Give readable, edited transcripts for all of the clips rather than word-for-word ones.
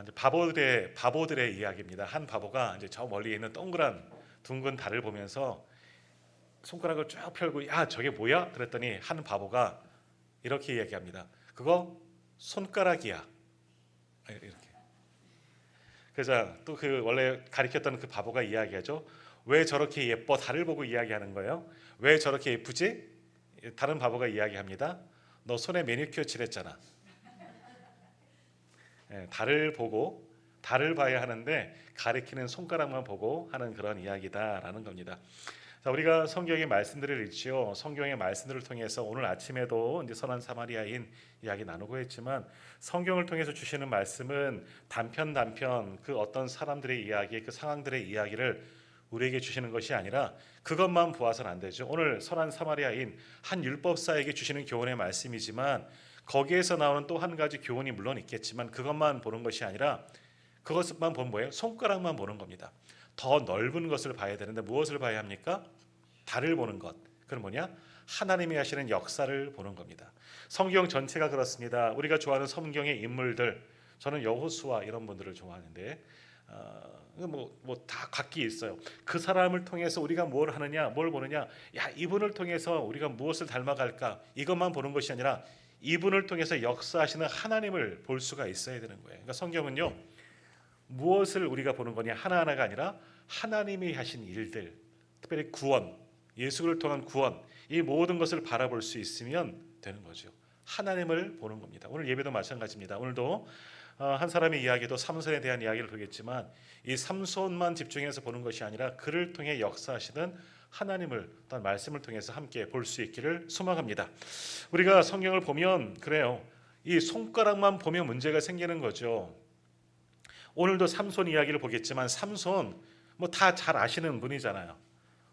이제 바보들의 이야기입니다. 한 바보가 이제 저 멀리 있는 동그란 둥근 달을 보면서 손가락을 쭉 펴고 야 저게 뭐야? 그랬더니 한 바보가 이렇게 이야기합니다. 그거 손가락이야. 이렇게. 그래서 또 그 원래 가리켰던 그 바보가 이야기하죠. 왜 저렇게 예뻐? 달을 보고 이야기하는 거예요. 왜 저렇게 예쁘지? 다른 바보가 이야기합니다. 너 손에 매니큐어 칠했잖아. 달을 보고 달을 봐야 하는데 가리키는 손가락만 보고 하는 그런 이야기다라는 겁니다. 자, 우리가 성경의 말씀들을 읽지요. 성경의 말씀들을 통해서 오늘 아침에도 이제 선한 사마리아인 이야기 나누고 했지만 성경을 통해서 주시는 말씀은 단편 그 어떤 사람들의 이야기, 그 상황들의 이야기를 우리에게 주시는 것이 아니라 그것만 보아서는 안 되죠. 오늘 선한 사마리아인 한 율법사에게 주시는 교훈의 말씀이지만 거기에서 나오는 또 한 가지 교훈이 물론 있겠지만 그것만 보는 것이 아니라 그것만 보면 뭐예요? 손가락만 보는 겁니다. 더 넓은 것을 봐야 되는데 무엇을 봐야 합니까? 달을 보는 것. 그건 뭐냐? 하나님이 하시는 역사를 보는 겁니다. 성경 전체가 그렇습니다. 우리가 좋아하는 성경의 인물들, 저는 여호수아 이런 분들을 좋아하는데 다 각기 있어요. 그 사람을 통해서 우리가 뭘 하느냐, 뭘 보느냐? 야, 이분을 통해서 우리가 무엇을 닮아갈까? 이것만 보는 것이 아니라 이분을 통해서 역사하시는 하나님을 볼 수가 있어야 되는 거예요. 그러니까 성경은요. 무엇을 우리가 보는 거냐 하나하나가 아니라 하나님이 하신 일들, 특별히 구원, 예수를 통한 구원, 이 모든 것을 바라볼 수 있으면 되는 거죠. 하나님을 보는 겁니다. 오늘 예배도 마찬가지입니다. 오늘도 한 사람의 이야기도 삼손에 대한 이야기를 보겠지만 이 삼손만 집중해서 보는 것이 아니라 그를 통해 역사하시는 하나님을 어떤 말씀을 통해서 함께 볼 수 있기를 소망합니다. 우리가 성경을 보면 그래요. 이 손가락만 보면 문제가 생기는 거죠. 오늘도 삼손 이야기를 보겠지만 삼손 뭐 다 잘 아시는 분이잖아요.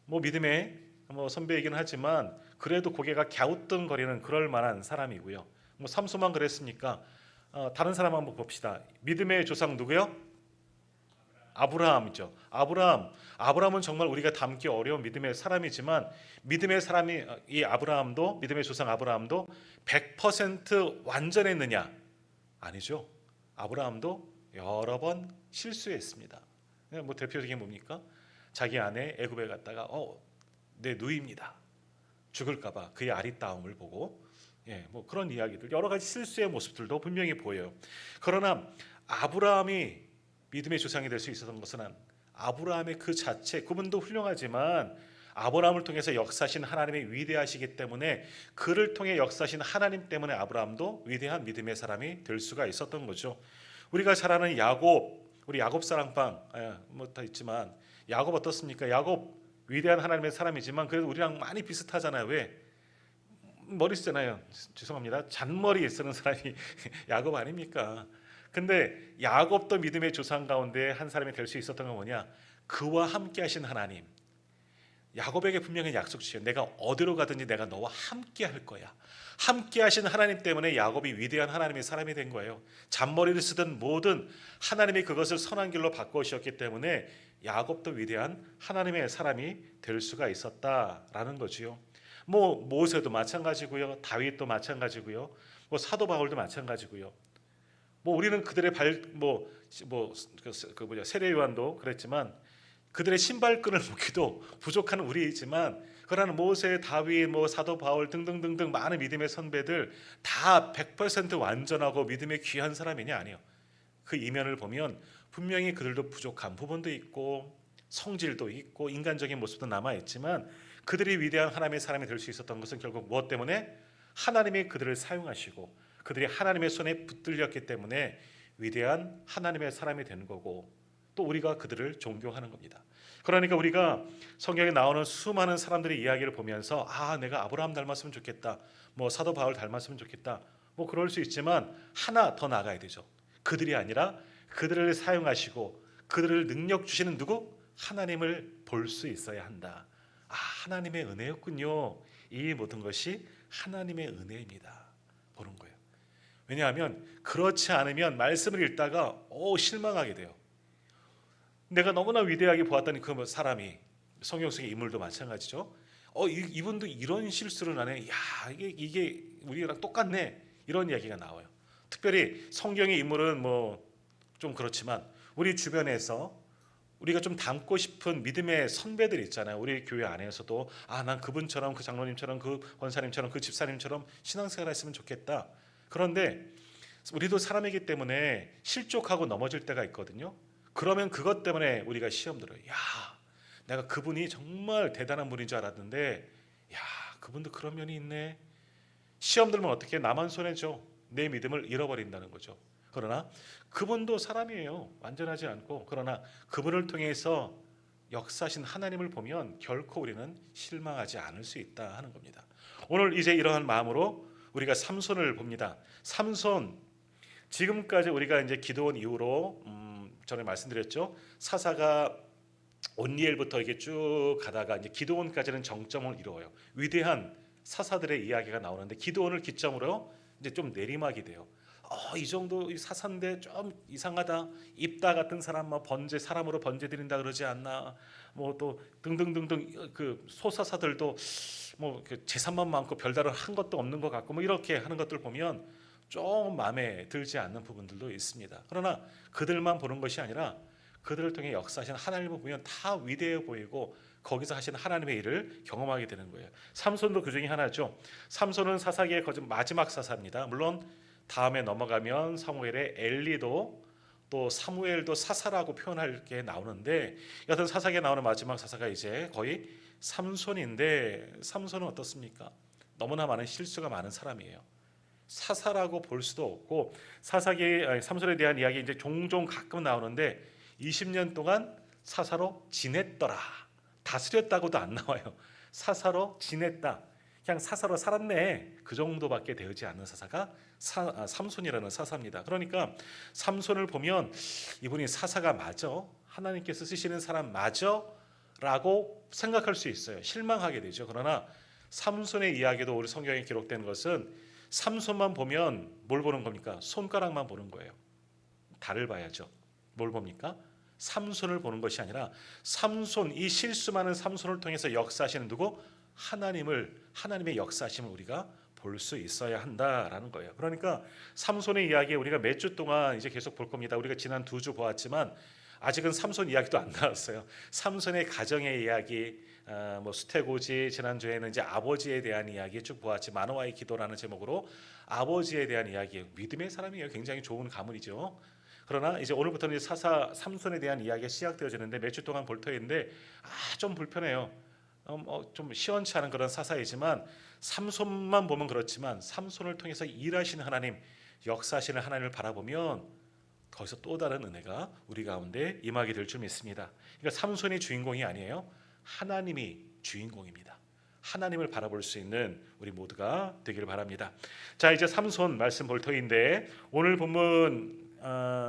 뭐 믿음의 선배이긴 하지만 그래도 고개가 갸우뚱거리는 그럴 만한 사람이고요. 뭐 삼손만 그랬습니까? 다른 사람 한번 봅시다. 믿음의 조상 누구요? 아브라함이죠. 아브라함은 정말 우리가 담기 어려운 믿음의 사람이지만 믿음의 사람이 이 아브라함도 믿음의 조상 아브라함도 100% 완전했느냐? 아니죠. 아브라함도 여러 번 실수했습니다. 뭐 대표적인 뭡니까? 자기 아내 애굽에 갔다가 내 누이입니다. 죽을까봐 그의 아리따움을 보고 뭐 그런 이야기들 여러 가지 실수의 모습들도 분명히 보여요. 그러나 아브라함이 믿음의 조상이 될 수 있었던 것은 아브라함의 그 자체 그분도 훌륭하지만 아브라함을 통해서 역사하신 하나님이 위대하시기 때문에 그를 통해 역사하신 하나님 때문에 아브라함도 위대한 믿음의 사람이 될 수가 있었던 거죠. 우리가 잘 아는 야곱, 우리 야곱 사랑방 뭐 다 있지만 야곱 어떻습니까? 야곱 위대한 하나님의 사람이지만 그래도 우리랑 많이 비슷하잖아요. 왜? 머리 쓰잖아요. 죄송합니다. 잔머리 쓰는 사람이 야곱 아닙니까? 근데 야곱도 믿음의 조상 가운데 한 사람이 될 수 있었던 건 뭐냐? 그와 함께 하신 하나님. 야곱에게 분명히 약속 주셔요. 내가 어디로 가든지 내가 너와 함께 할 거야. 함께 하신 하나님 때문에 야곱이 위대한 하나님의 사람이 된 거예요. 잔머리를 쓰든 뭐든 하나님이 그것을 선한 길로 바꾸셨기 때문에 야곱도 위대한 하나님의 사람이 될 수가 있었다라는 거지요. 뭐 모세도 마찬가지고요. 다윗도 마찬가지고요. 뭐 사도 바울도 마찬가지고요. 뭐 우리는 그들의 세례 요한도 그랬지만 그들의 신발끈을 묶기도 부족한 우리이지만 그러나 모세, 다윗, 뭐 사도 바울 등등등등 많은 믿음의 선배들 다 100% 완전하고 믿음의 귀한 사람이냐? 아니요. 그 이면을 보면 분명히 그들도 부족한 부분도 있고 성질도 있고 인간적인 모습도 남아있지만 그들이 위대한 하나님의 사람이 될 수 있었던 것은 결국 무엇 때문에? 하나님이 그들을 사용하시고 그들이 하나님의 손에 붙들렸기 때문에 위대한 하나님의 사람이 되는 거고 또 우리가 그들을 존경하는 겁니다. 그러니까 우리가 성경에 나오는 수많은 사람들의 이야기를 보면서 내가 아브라함 닮았으면 좋겠다. 뭐 사도 바울 닮았으면 좋겠다. 뭐 그럴 수 있지만 하나 더 나가야 되죠. 그들이 아니라 그들을 사용하시고 그들을 능력 주시는 누구? 하나님을 볼 수 있어야 한다. 하나님의 은혜였군요. 이 모든 것이 하나님의 은혜입니다. 보는 거예요. 왜냐하면 그렇지 않으면 말씀을 읽다가 실망하게 돼요. 내가 너무나 위대하게 보았던 그 사람이 성경 속의 인물도 마찬가지죠. 이분도 이런 실수를 하네. 야, 이게 우리랑 똑같네. 이런 이야기가 나와요. 특별히 성경의 인물은 뭐 좀 그렇지만 우리 주변에서 우리가 좀 닮고 싶은 믿음의 선배들 있잖아요. 우리 교회 안에서도 난 그분처럼, 그 장로님처럼, 그 권사님처럼, 그 집사님처럼 신앙생활 했으면 좋겠다. 그런데 우리도 사람이기 때문에 실족하고 넘어질 때가 있거든요. 그러면 그것 때문에 우리가 시험 들어요. 야, 내가 그분이 정말 대단한 분인 줄 알았는데, 야, 그분도 그런 면이 있네. 시험 들면 어떻게 나만 손해죠. 내 믿음을 잃어버린다는 거죠. 그러나 그분도 사람이에요. 완전하지 않고. 그러나 그분을 통해서 역사하신 하나님을 보면 결코 우리는 실망하지 않을 수 있다 하는 겁니다. 오늘 이제 이러한 마음으로 우리가 삼손을 봅니다. 삼손, 지금까지 우리가 이제 기도원 이후로 전에 말씀드렸죠. 사사가 온니엘부터 이게 쭉 가다가 이제 기도원까지는 정점을 이루어요. 위대한 사사들의 이야기가 나오는데 기도원을 기점으로 이제 좀 내리막이 돼요. 이 정도 사사인데 좀 이상하다. 입다 같은 사람 뭐 번제 사람으로 번제 드린다 그러지 않나. 뭐 또 등등등등 그 소사사들도 뭐 재산만 많고 별다른 한 것도 없는 것 같고 뭐 이렇게 하는 것들 보면 좀 마음에 들지 않는 부분들도 있습니다. 그러나 그들만 보는 것이 아니라 그들을 통해 역사하신 하나님을 보면 다 위대해 보이고 거기서 하신 하나님의 일을 경험하게 되는 거예요. 삼손도 그 중에 하나죠. 삼손은 사사기의 마지막 사사입니다. 물론 다음에 넘어가면 사무엘의 엘리도 또 사무엘도 사사라고 표현할 게 나오는데 여튼 사사기에 나오는 마지막 사사가 이제 거의 삼손인데 삼손은 어떻습니까? 너무나 많은 실수가 많은 사람이에요. 사사라고 볼 수도 없고 삼손에 대한 이야기 이제 종종 가끔 나오는데 20년 동안 사사로 지냈더라. 다스렸다고도 안 나와요. 사사로 지냈다. 그냥 사사로 살았네. 그 정도밖에 되지 않는 사사가 삼손이라는 사사입니다. 그러니까 삼손을 보면 이분이 사사가 맞아? 하나님께서 쓰시는 사람 맞아? 라고 생각할 수 있어요. 실망하게 되죠. 그러나 삼손의 이야기도 우리 성경에 기록된 것은 삼손만 보면 뭘 보는 겁니까? 손가락만 보는 거예요. 달을 봐야죠. 뭘 봅니까? 삼손을 보는 것이 아니라 삼손, 이 실수 많은 삼손을 통해서 역사하시는 누구? 하나님의 역사하심을 우리가 볼 수 있어야 한다라는 거예요. 그러니까 삼손의 이야기 우리가 몇 주 동안 이제 계속 볼 겁니다. 우리가 지난 2주 보았지만 아직은 삼손 이야기도 안 나왔어요. 삼손의 가정의 이야기, 뭐 수태고지, 지난주에는 이제 아버지에 대한 이야기 쭉 보았지. 마노아의 기도라는 제목으로 아버지에 대한 이야기, 믿음의 사람이에요. 굉장히 좋은 가문이죠. 그러나 이제 오늘부터는 사사 삼손에 대한 이야기가 시작되어지는데 몇 주 동안 볼 터인데 좀 불편해요. 좀 시원치 않은 그런 사사이지만 삼손만 보면 그렇지만 삼손을 통해서 일하시는 하나님, 역사하시는 하나님을 바라보면 거기서 또 다른 은혜가 우리 가운데 임하게 될 줄 믿습니다. 그러니까 삼손이 주인공이 아니에요. 하나님이 주인공입니다. 하나님을 바라볼 수 있는 우리 모두가 되기를 바랍니다. 자, 이제 삼손 말씀 볼 터인데 오늘 본문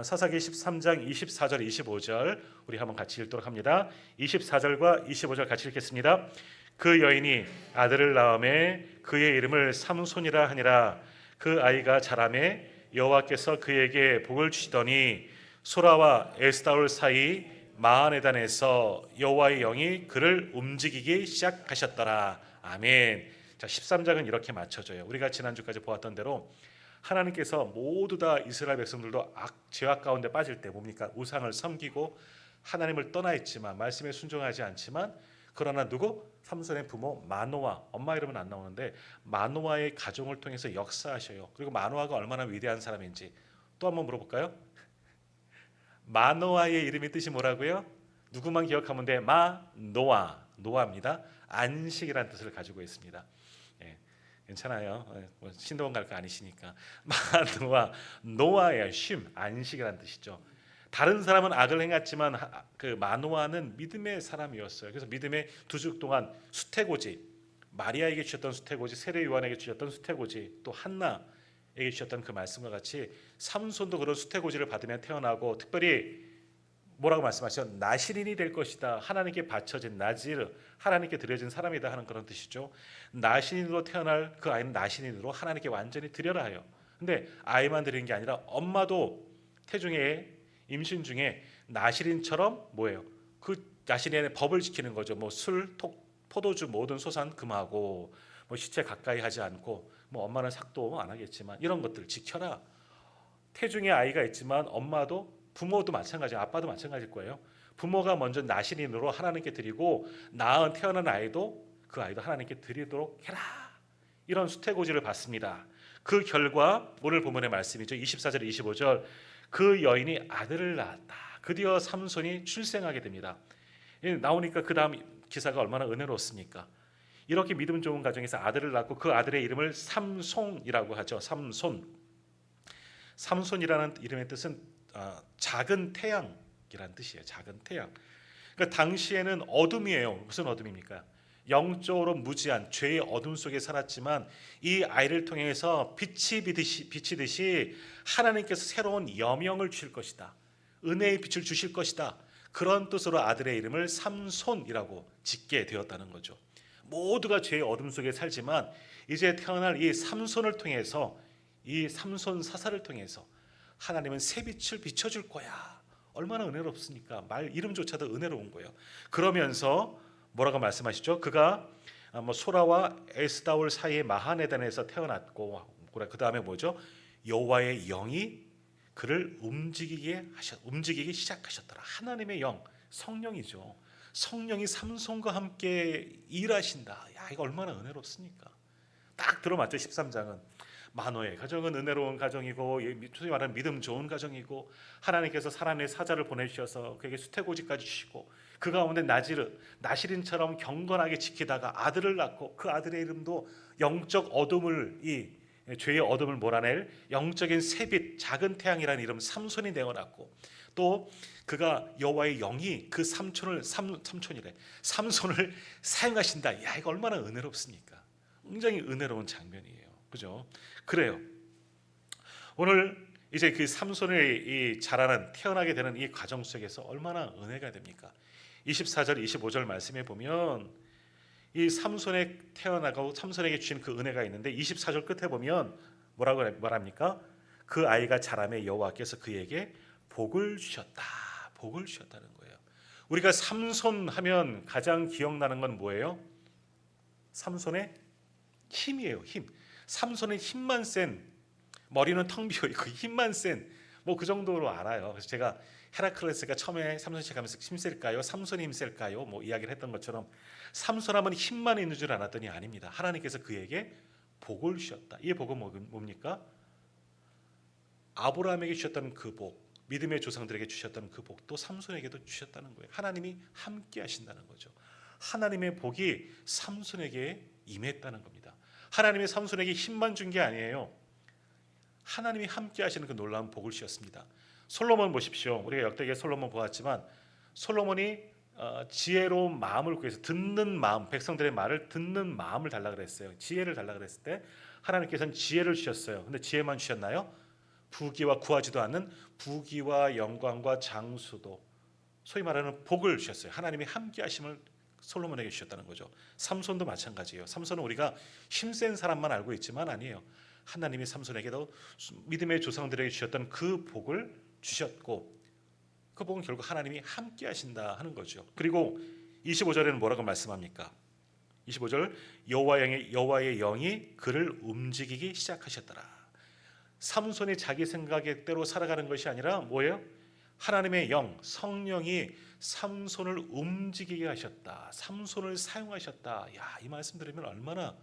사사기 13장 24절 25절 우리 한번 같이 읽도록 합니다. 24절과 25절 같이 읽겠습니다. 그 여인이 아들을 낳음에 그의 이름을 삼손이라 하니라. 그 아이가 자라매 여호와께서 그에게 복을 주시더니 소라와 에스다올 사이 마하네단에서 여호와의 영이 그를 움직이기 시작하셨더라. 아멘. 자, 13장은 이렇게 맞춰져요. 우리가 지난주까지 보았던 대로 하나님께서 모두 다 이스라엘 백성들도 죄악 가운데 빠질 때 뭡니까? 우상을 섬기고 하나님을 떠나 있지만 말씀에 순종하지 않지만 그러나 누구? 삼손의 부모 마노아, 엄마 이름은 안 나오는데 마노아의 가정을 통해서 역사하셔요. 그리고 마노아가 얼마나 위대한 사람인지 또 한번 물어볼까요? 마노아의 이름의 뜻이 뭐라고요? 누구만 기억하면 돼? 노아입니다. 안식이라는 뜻을 가지고 있습니다. 괜찮아요. 신도원 갈 거 아니시니까. 노아의 쉼, 안식이라는 뜻이죠. 다른 사람은 악을 행했지만 그 마노아는 믿음의 사람이었어요. 그래서 믿음의 2주 동안 수태고지, 마리아에게 주셨던 수태고지, 세례 요한에게 주셨던 수태고지, 또 한나에게 주셨던 그 말씀과 같이 삼손도 그런 수태고지를 받으며 태어나고 특별히 뭐라고 말씀하셨죠? 나시린이 될 것이다. 하나님께 바쳐진 나지르, 하나님께 드려진 사람이다 하는 그런 뜻이죠. 나시린으로 태어날 그 아이는 나시린으로 하나님께 완전히 드려라 해요. 근데 아이만 드리는 게 아니라 엄마도 태중에 임신 중에 나시린처럼 뭐예요? 그 나시린의 법을 지키는 거죠. 뭐 술, 포도주 모든 소산 금하고 뭐 시체 가까이 하지 않고 뭐 엄마는 삭도 안 하겠지만 이런 것들 지켜라. 태중에 아이가 있지만 엄마도 부모도 마찬가지, 아빠도 마찬가지일 거예요. 부모가 먼저 나신인으로 하나님께 드리고 낳은 태어난 아이도 그 아이도 하나님께 드리도록 해라. 이런 수태고지를 받습니다. 그 결과 오늘 본문의 말씀이죠. 24절 25절 그 여인이 아들을 낳았다. 드디어 삼손이 출생하게 됩니다. 나오니까 그 다음 기사가 얼마나 은혜로웠습니까? 이렇게 믿음 좋은 가정에서 아들을 낳고 그 아들의 이름을 삼손이라고 하죠. 삼손. 삼손이라는 이름의 뜻은 작은 태양이라는 뜻이에요. 작은 태양. 그러니까 당시에는 어둠이에요. 무슨 어둠입니까? 영적으로 무지한 죄의 어둠 속에 살았지만 이 아이를 통해서 빛이 비치듯이 하나님께서 새로운 여명을 주실 것이다. 은혜의 빛을 주실 것이다. 그런 뜻으로 아들의 이름을 삼손이라고 짓게 되었다는 거죠. 모두가 죄의 어둠 속에 살지만 이제 태어날 이 삼손을 통해서, 이 삼손 사사를 통해서 하나님은 새 빛을 비춰줄 거야. 얼마나 은혜롭습니까? 말 이름조차도 은혜로운 거예요. 그러면서 뭐라고 말씀하시죠? 그가 소라와 에스다올 사이의 마하네단에서 태어났고, 그 다음에 뭐죠? 여호와의 영이 그를 움직이기 시작하셨더라. 하나님의 영, 성령이죠. 성령이 삼손과 함께 일하신다. 야, 이거 얼마나 은혜롭습니까? 딱 들어맞죠. 13장은 마노의 가정은 은혜로운 가정이고, 소위 말하는 믿음 좋은 가정이고, 하나님께서 사람의 사자를 보내주셔서 그에게 수태고지까지 주시고, 그 가운데 나시린처럼 경건하게 지키다가 아들을 낳고, 그 아들의 이름도 영적 어둠을, 이 죄의 어둠을 몰아낼 영적인 새빛 작은 태양이라는 이름 삼손이 내어놨고, 또 그가 여호와의 영이 그 삼손을 사용하신다. 야, 이거 얼마나 은혜롭습니까? 굉장히 은혜로운 장면이에요. 그죠? 그래요. 오늘 이제 그 삼손이 자라는, 태어나게 되는 이 과정 속에서 얼마나 은혜가 됩니까? 24절 25절 말씀에 보면 이 삼손에 태어나고 삼손에게 주신 그 은혜가 있는데, 24절 끝에 보면 뭐라고 말합니까? 그 아이가 자라매 여호와께서 그에게 복을 주셨다. 복을 주셨다는 거예요. 우리가 삼손 하면 가장 기억나는 건 뭐예요? 삼손의 힘이에요. 힘. 삼손의 힘만 센, 머리는 텅 비어 있고 힘만 센, 뭐 그 정도로 알아요. 그래서 제가 헤라클레스가 처음에 삼손 시작하면서 힘셀까요? 삼손이 힘셀까요? 뭐 이야기를 했던 것처럼 삼손하면 힘만 있는 줄 알았더니 아닙니다. 하나님께서 그에게 복을 주셨다. 이 복은 뭡니까? 아브라함에게 주셨던 그 복, 믿음의 조상들에게 주셨던 그 복도 삼손에게도 주셨다는 거예요. 하나님이 함께 하신다는 거죠. 하나님의 복이 삼손에게 임했다는 겁니다. 하나님이 삼손에게 힘만 준 게 아니에요. 하나님이 함께 하시는 그 놀라운 복을 주셨습니다. 솔로몬 보십시오. 우리가 역대기에 솔로몬 보았지만 솔로몬이 지혜로운 마음을 구해서 듣는 마음, 백성들의 말을 듣는 마음을 달라 그랬어요. 지혜를 달라 그랬을 때 하나님께서는 지혜를 주셨어요. 근데 지혜만 주셨나요? 부귀와 구하지도 않는 부귀와 영광과 장수도, 소위 말하는 복을 주셨어요. 하나님이 함께 하심을 솔로몬에게 주셨다는 거죠. 삼손도 마찬가지예요. 삼손은 우리가 힘센 사람만 알고 있지만 아니에요. 하나님이 삼손에게도 믿음의 조상들에게 주셨던 그 복을 주셨고, 그 복은 결국 하나님이 함께 하신다 하는 거죠. 그리고 25절에는 뭐라고 말씀합니까? 25절 여호와의 영이 그를 움직이기 시작하셨더라. 삼손이 자기 생각의 대로 살아가는 것이 아니라 뭐예요? 하나님의 영, 성령이 삼손을 움직이게 하셨다. 삼손을 사용하셨다. 야, 이 말씀 들으면 얼마나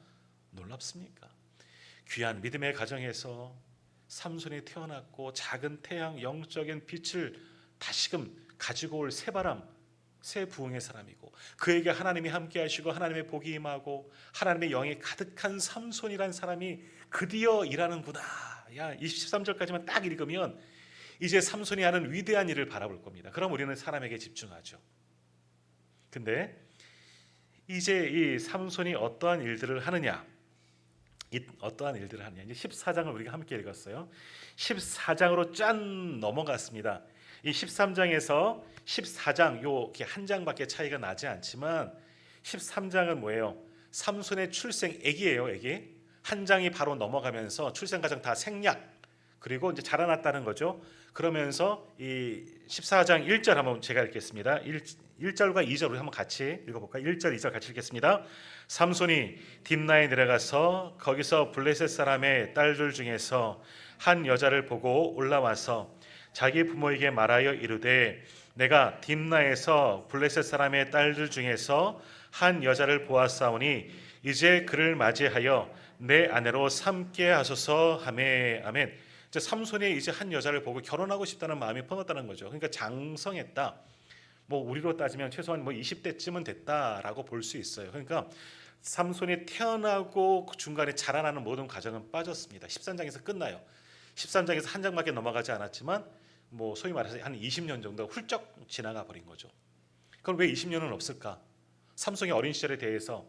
놀랍습니까? 귀한 믿음의 가정에서 삼손이 태어났고, 작은 태양, 영적인 빛을 다시금 가지고 올 새바람, 새 부흥의 사람이고, 그에게 하나님이 함께 하시고 하나님의 복이 임하고 하나님의 영이 가득한 삼손이란 사람이 드디어 일하는구나. 야, 23절까지만 딱 읽으면 이제 삼손이 하는 위대한 일을 바라볼 겁니다. 그럼 우리는 사람에게 집중하죠. 근데 이제 이 삼손이 어떠한 일들을 하느냐? 이제 14장을 우리가 함께 읽었어요. 14장으로 짠 넘어갔습니다. 이 13장에서 14장 요렇게 한 장밖에 차이가 나지 않지만 13장은 뭐예요? 삼손의 출생, 애기예요, 애기. 한 장이 바로 넘어가면서 출생 과정 다 생략, 그리고 이제 자라났다는 거죠. 그러면서 이 14장 1절 한번 제가 읽겠습니다. 1절과 2절 우리 한번 같이 읽어볼까요? 1절, 2절 같이 읽겠습니다. 삼손이 딥나에 내려가서 거기서 블레셋 사람의 딸들 중에서 한 여자를 보고 올라와서 자기 부모에게 말하여 이르되 내가 딥나에서 블레셋 사람의 딸들 중에서 한 여자를 보았사오니 이제 그를 맞이하여 내 아내로 삼게 하소서 하매. 아멘. 이제 삼손이 이제 한 여자를 보고 결혼하고 싶다는 마음이 품었다는 거죠. 그러니까 장성했다. 뭐 우리로 따지면 최소한 뭐 20대쯤은 됐다라고 볼 수 있어요. 그러니까 삼손이 태어나고 그 중간에 자라나는 모든 과정은 빠졌습니다. 13장에서 끝나요. 13장에서 한 장밖에 넘어가지 않았지만 뭐 소위 말해서 한 20년 정도 훌쩍 지나가 버린 거죠. 그럼 왜 20년은 없을까? 삼손이 어린 시절에 대해서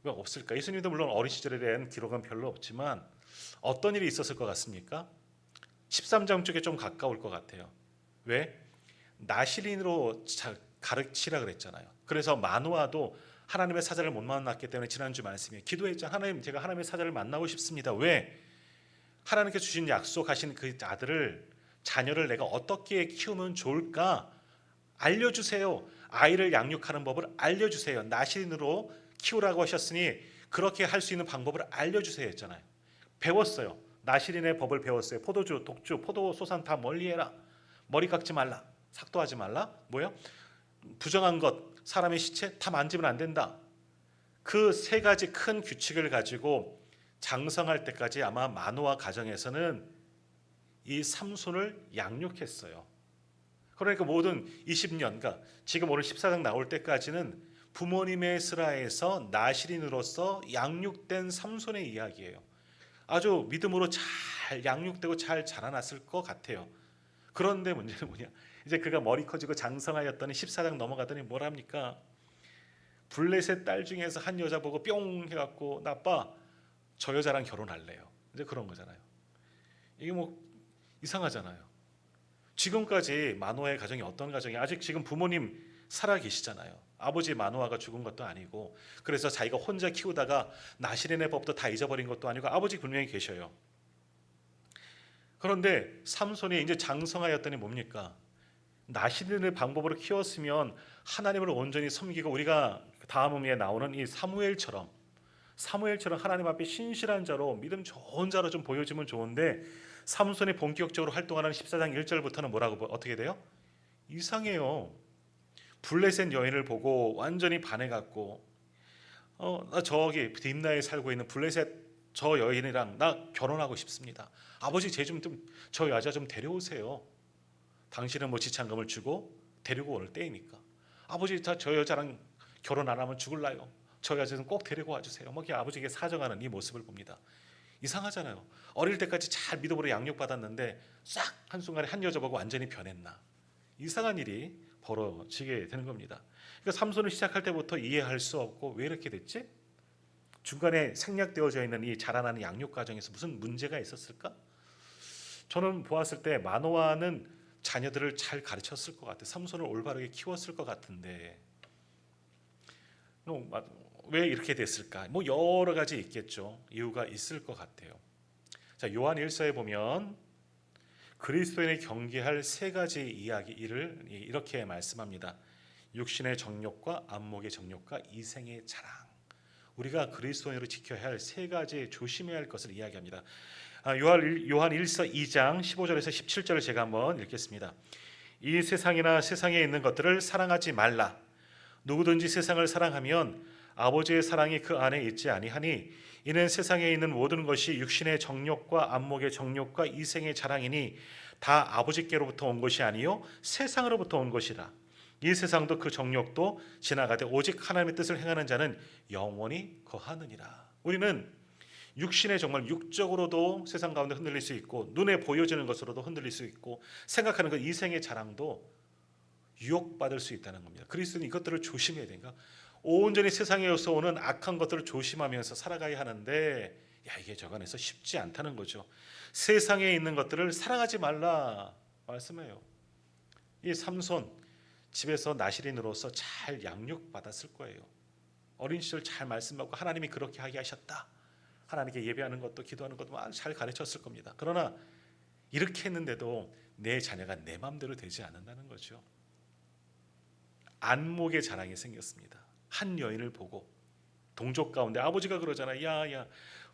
왜 없을까? 예수님도 물론 어린 시절에 대한 기록은 별로 없지만 어떤 일이 있었을 것 같습니까? 13장 쪽에 좀 가까울 것 같아요. 왜? 나실인으로 가르치라 그랬잖아요. 그래서 마노아도 하나님의 사자를 못 만났기 때문에 지난주 말씀에 기도했죠. 하나님, 제가 하나님의 사자를 만나고 싶습니다. 왜? 하나님께 주신 약속하신 그 아들을, 자녀를 내가 어떻게 키우면 좋을까 알려주세요. 아이를 양육하는 법을 알려주세요. 나실인으로 키우라고 하셨으니 그렇게 할 수 있는 방법을 알려주세요 했잖아요. 배웠어요. 나실인의 법을 배웠어요. 포도주, 독주, 포도, 소산 다 멀리해라. 머리 깎지 말라. 삭도하지 말라. 뭐요? 부정한 것, 사람의 시체 다 만지면 안 된다. 그 세 가지 큰 규칙을 가지고 장성할 때까지 아마 마노아 가정에서는 이 삼손을 양육했어요. 그러니까 모든 20년, 그러니까 지금 오늘 14장 나올 때까지는 부모님의 슬하에서 나실인으로서 양육된 삼손의 이야기예요. 아주 믿음으로 잘 양육되고 잘 자라났을 것 같아요. 그런데 문제는 뭐냐? 이제 그가 머리 커지고 장성하였더니 14장 넘어가더니 뭐랍니까? 블레셋 딸 중에서 한 여자 보고 뿅 해갖고 나빠, 저 여자랑 결혼할래요. 이제 그런 거잖아요. 이게 뭐 이상하잖아요. 지금까지 마노아의 가정이 어떤 가정이, 아직 지금 부모님 살아 계시잖아요. 아버지 마노아가 죽은 것도 아니고, 그래서 자기가 혼자 키우다가 나실인의 법도 다 잊어버린 것도 아니고, 아버지 분명히 계셔요. 그런데 삼손이 이제 장성하였더니 뭡니까? 나실인의 방법으로 키웠으면 하나님을 온전히 섬기고, 우리가 다음 의미에 나오는 이 사무엘처럼 하나님 앞에 신실한 자로, 믿음 좋은 자로 좀 보여지면 좋은데, 삼손이 본격적으로 활동하는 14장 1절부터는 뭐라고, 어떻게 돼요? 이상해요. 블레셋 여인을 보고 완전히 반해갖고, 나 저기 딥나에 살고 있는 블레셋 저 여인이랑 나 결혼하고 싶습니다. 아버지 저 여자 좀 데려오세요. 당신은 뭐 지참금을 주고 데리고 올 때이니까. 아버지 저 여자랑 결혼 안 하면 죽을라요. 저 여자는 꼭 데리고 와주세요. 뭐 아버지에게 사정하는 이 모습을 봅니다. 이상하잖아요. 어릴 때까지 잘 믿음으로 양육받았는데 싹 한순간에 한 여자 보고 완전히 변했나. 이상한 일이 벌어지게 되는 겁니다. 그러니까 삼손을 시작할 때부터 이해할 수 없고, 왜 이렇게 됐지? 중간에 생략되어져 있는 이 자라나는 양육 과정에서 무슨 문제가 있었을까? 저는 보았을 때 마노아는 자녀들을 잘 가르쳤을 것 같아요. 삼손을 올바르게 키웠을 것 같은데 왜 이렇게 됐을까? 뭐 여러 가지 있겠죠. 이유가 있을 것 같아요. 자, 요한 1서에 보면 그리스도인이 경계할 세 가지 이야기를 이렇게 말씀합니다. 육신의 정욕과 안목의 정욕과 이생의 자랑. 우리가 그리스도인으로 지켜야 할 세 가지 조심해야 할 것을 이야기합니다. 요한 1서 2장 15절에서 17절을 제가 한번 읽겠습니다. 이 세상이나 세상에 있는 것들을 사랑하지 말라. 누구든지 세상을 사랑하면 아버지의 사랑이 그 안에 있지 아니하니 이는 세상에 있는 모든 것이 육신의 정욕과 안목의 정욕과 이생의 자랑이니 다 아버지께로부터 온 것이 아니요 세상으로부터 온 것이라. 이 세상도 그 정욕도 지나가되 오직 하나님의 뜻을 행하는 자는 영원히 거하느니라. 우리는 육신의 정말 육적으로도 세상 가운데 흔들릴 수 있고, 눈에 보여지는 것으로도 흔들릴 수 있고, 생각하는 그 이생의 자랑도 유혹받을 수 있다는 겁니다. 그리스도는 이것들을 조심해야 되니까 온전히 세상에서 오는 악한 것들을 조심하면서 살아가야 하는데, 이게 저간에서 쉽지 않다는 거죠. 세상에 있는 것들을 사랑하지 말라 말씀해요. 이 삼손 집에서 나실인으로서 잘 양육받았을 거예요. 어린 시절 잘 말씀받고 하나님이 그렇게 하게 하셨다. 하나님께 예배하는 것도 기도하는 것도 잘 가르쳤을 겁니다. 그러나 이렇게 했는데도 내 자녀가 내 마음대로 되지 않는다는 거죠. 안목의 자랑이 생겼습니다. 한 여인을 보고 동족 가운데 아버지가 그러잖아요. 야,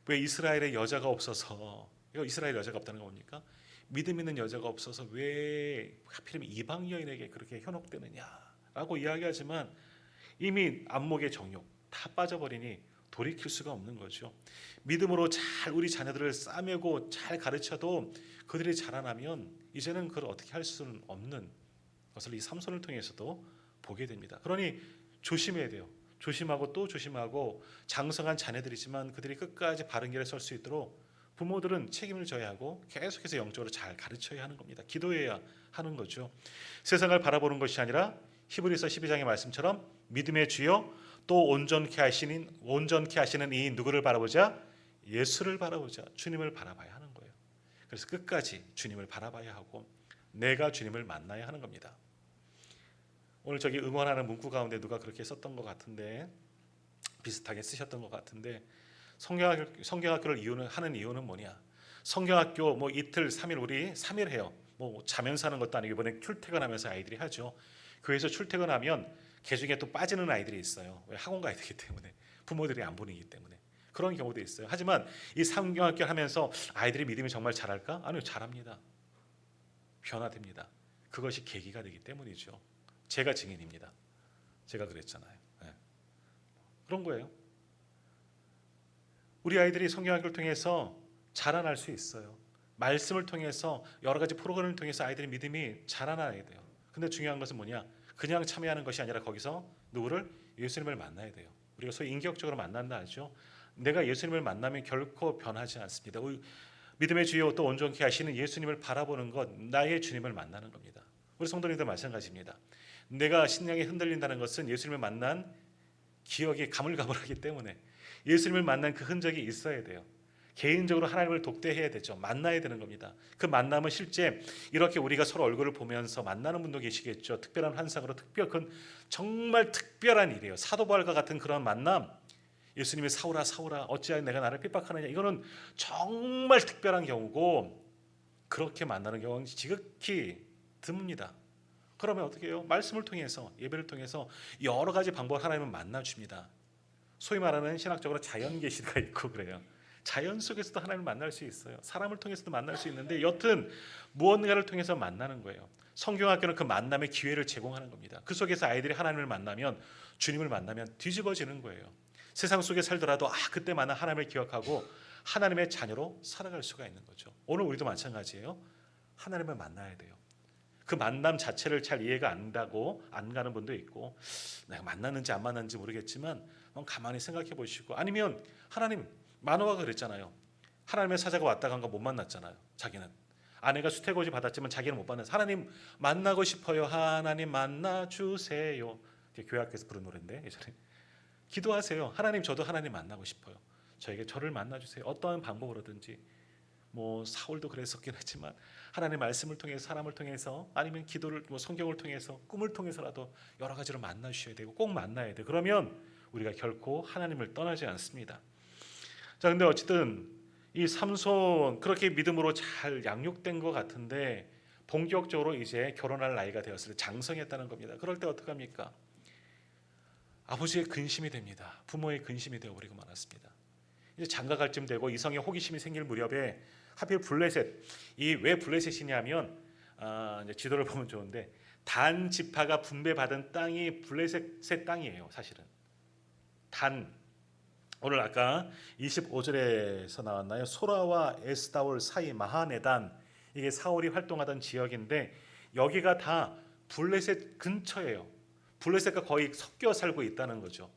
왜 이스라엘에 여자가 없어서, 이거 이스라엘 여자가 없다는 거 뭡니까? 믿음 있는 여자가 없어서 왜 하필이면 이방 여인에게 그렇게 현혹되느냐라고 이야기하지만 이미 안목의 정욕 다 빠져버리니 돌이킬 수가 없는 거죠. 믿음으로 잘 우리 자녀들을 싸매고 잘 가르쳐도 그들이 자라나면 이제는 그걸 어떻게 할 수는 없는 것을 이 삼손을 통해서도 보게 됩니다. 그러니 조심해야 돼요. 조심하고 또 조심하고 장성한 자녀들이지만 그들이 끝까지 바른 길에 설 수 있도록 부모들은 책임을 져야 하고 계속해서 영적으로 잘 가르쳐야 하는 겁니다. 기도해야 하는 거죠. 세상을 바라보는 것이 아니라 히브리서 12장의 말씀처럼 믿음의 주여 또 온전케 하시는 이 누구를 바라보자? 예수를 바라보자. 주님을 바라봐야 하는 거예요. 그래서 끝까지 주님을 바라봐야 하고 내가 주님을 만나야 하는 겁니다. 오늘 저기 응원하는 문구 가운데 누가 그렇게 썼던 것 같은데 비슷하게 쓰셨던 것 같은데 성경학교를 하는 이유는 뭐냐? 성경학교 뭐 이틀 3일 우리 3일 해요. 뭐 자면서 하는 것도 아니고 이번에 출퇴근하면서 아이들이 하죠. 교회에서 출퇴근하면 개중에 또 빠지는 아이들이 있어요. 왜? 학원 가야 되기 때문에 부모들이 안 보내기 때문에 그런 경우도 있어요. 하지만 이 성경학교 하면서 아이들이 믿음이 정말 잘할까? 아니요, 잘합니다. 변화됩니다. 그것이 계기가 되기 때문이죠. 제가 증인입니다. 제가 그랬잖아요. 네. 그런 거예요. 우리 아이들이 성경학교를 통해서 자라날 수 있어요. 말씀을 통해서 여러 가지 프로그램을 통해서 아이들의 믿음이 자라나야 돼요. 근데 중요한 것은 뭐냐? 그냥 참여하는 것이 아니라 거기서 누구를? 예수님을 만나야 돼요. 우리가 소위 인격적으로 만난다 하죠. 내가 예수님을 만나면 결코 변하지 않습니다. 믿음의 주여 또 온전케 하시는 예수님을 바라보는 것, 나의 주님을 만나는 겁니다. 우리 성도님들 마찬가지입니다. 내가 신령에 흔들린다는 것은 예수님을 만난 기억이 가물가물하기 때문에 예수님을 만난 그 흔적이 있어야 돼요. 개인적으로 하나님을 독대해야 되죠. 만나야 되는 겁니다. 그 만남은 실제 이렇게 우리가 서로 얼굴을 보면서 만나는 분도 계시겠죠. 특별한 환상으로 그건 정말 특별한 일이에요. 사도바울과 같은 그런 만남, 예수님이 사울아 사울아 어찌하여 내가 나를 핍박하느냐, 이거는 정말 특별한 경우고 그렇게 만나는 경우는 지극히 드뭅니다. 그러면 어떻게 해요? 말씀을 통해서 예배를 통해서 여러 가지 방법을 하나님은 만나줍니다. 소위 말하는 신학적으로 자연 계시가 있고 그래요. 자연 속에서도 하나님을 만날 수 있어요. 사람을 통해서도 만날 수 있는데 여튼 무언가를 통해서 만나는 거예요. 성경학교는 그 만남의 기회를 제공하는 겁니다. 그 속에서 아이들이 하나님을 만나면, 주님을 만나면 뒤집어지는 거예요. 세상 속에 살더라도 그때 만난 하나님을 기억하고 하나님의 자녀로 살아갈 수가 있는 거죠. 오늘 우리도 마찬가지예요. 하나님을 만나야 돼요. 그 만남 자체를 잘 이해가 안 가고 안 가는 분도 있고 내가 만났는지 안 만났는지 모르겠지만 가만히 생각해 보시고, 아니면 하나님, 마노아가 그랬잖아요. 하나님의 사자가 왔다 간 거 못 만났잖아요. 자기는 아내가 수태고지 받았지만 자기는 못 만났어요. 하나님 만나고 싶어요. 하나님 만나 주세요. 교회 학교에서 부른 노래인데 예전에. 기도하세요. 하나님, 저도 하나님 만나고 싶어요. 저에게 저를 만나 주세요. 어떠한 방법으로든지. 뭐 사울도 그랬었긴 했지만 하나님의 말씀을 통해서, 사람을 통해서, 아니면 기도를, 성경을 통해서, 꿈을 통해서라도 여러 가지로 만나 주셔야 되고 꼭 만나야 돼. 그러면 우리가 결코 하나님을 떠나지 않습니다. 자, 근데 어쨌든 이 삼손 그렇게 믿음으로 잘 양육된 것 같은데 본격적으로 이제 결혼할 나이가 되었을 때 장성했다는 겁니다. 그럴 때 어떡합니까? 아버지의 근심이 됩니다. 부모의 근심이 되어버리고 말았습니다. 이제 장가갈 쯤 되고 이성의 호기심이 생길 무렵에 하필 블레셋, 이 왜 블레셋이냐면 이제 지도를 보면 좋은데 단 지파가 분배받은 땅이 블레셋의 땅이에요. 사실은 오늘 아까 25절에서 나왔나요? 소라와 에스다올 사이 마하네단, 이게 사울이 활동하던 지역인데 여기가 다 블레셋 근처예요. 블레셋과 거의 섞여 살고 있다는 거죠.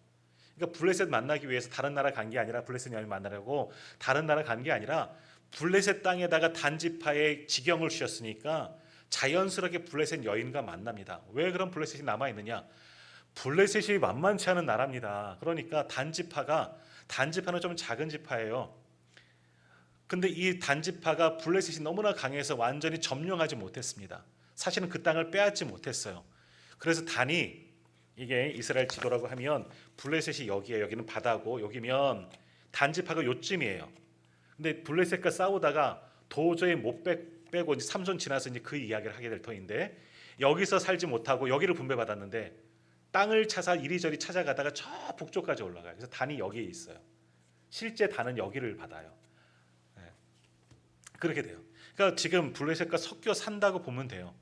그러니까 블레셋 만나기 위해서 다른 나라 간 게 아니라, 블레셋 여인 만나려고 다른 나라 간 게 아니라 블레셋 땅에다가 단지파의 지경을 주셨으니까 자연스럽게 블레셋 여인과 만납니다. 왜 그런 블레셋이 남아 있느냐? 블레셋이 만만치 않은 나라입니다. 그러니까 단지파는 좀 작은 지파예요. 근데 이 단지파가 블레셋이 너무나 강해서 완전히 점령하지 못했습니다. 사실은 그 땅을 빼앗지 못했어요. 그래서 이게 이스라엘 지도라고 하면 블레셋이 여기에, 여기는 바다고, 여기면 단지파가 요쯤이에요. 근데 블레셋과 싸우다가 도저히 못 빼고 이제 삼손 지나서 이제 그 이야기를 하게 될 터인데, 여기서 살지 못하고 여기를 분배받았는데 땅을 찾아 이리저리 찾아가다가 저 북쪽까지 올라가요. 그래서 단이 여기에 있어요. 실제 단은 여기를 받아요. 그렇게 돼요. 그러니까 지금 블레셋과 섞여 산다고 보면 돼요.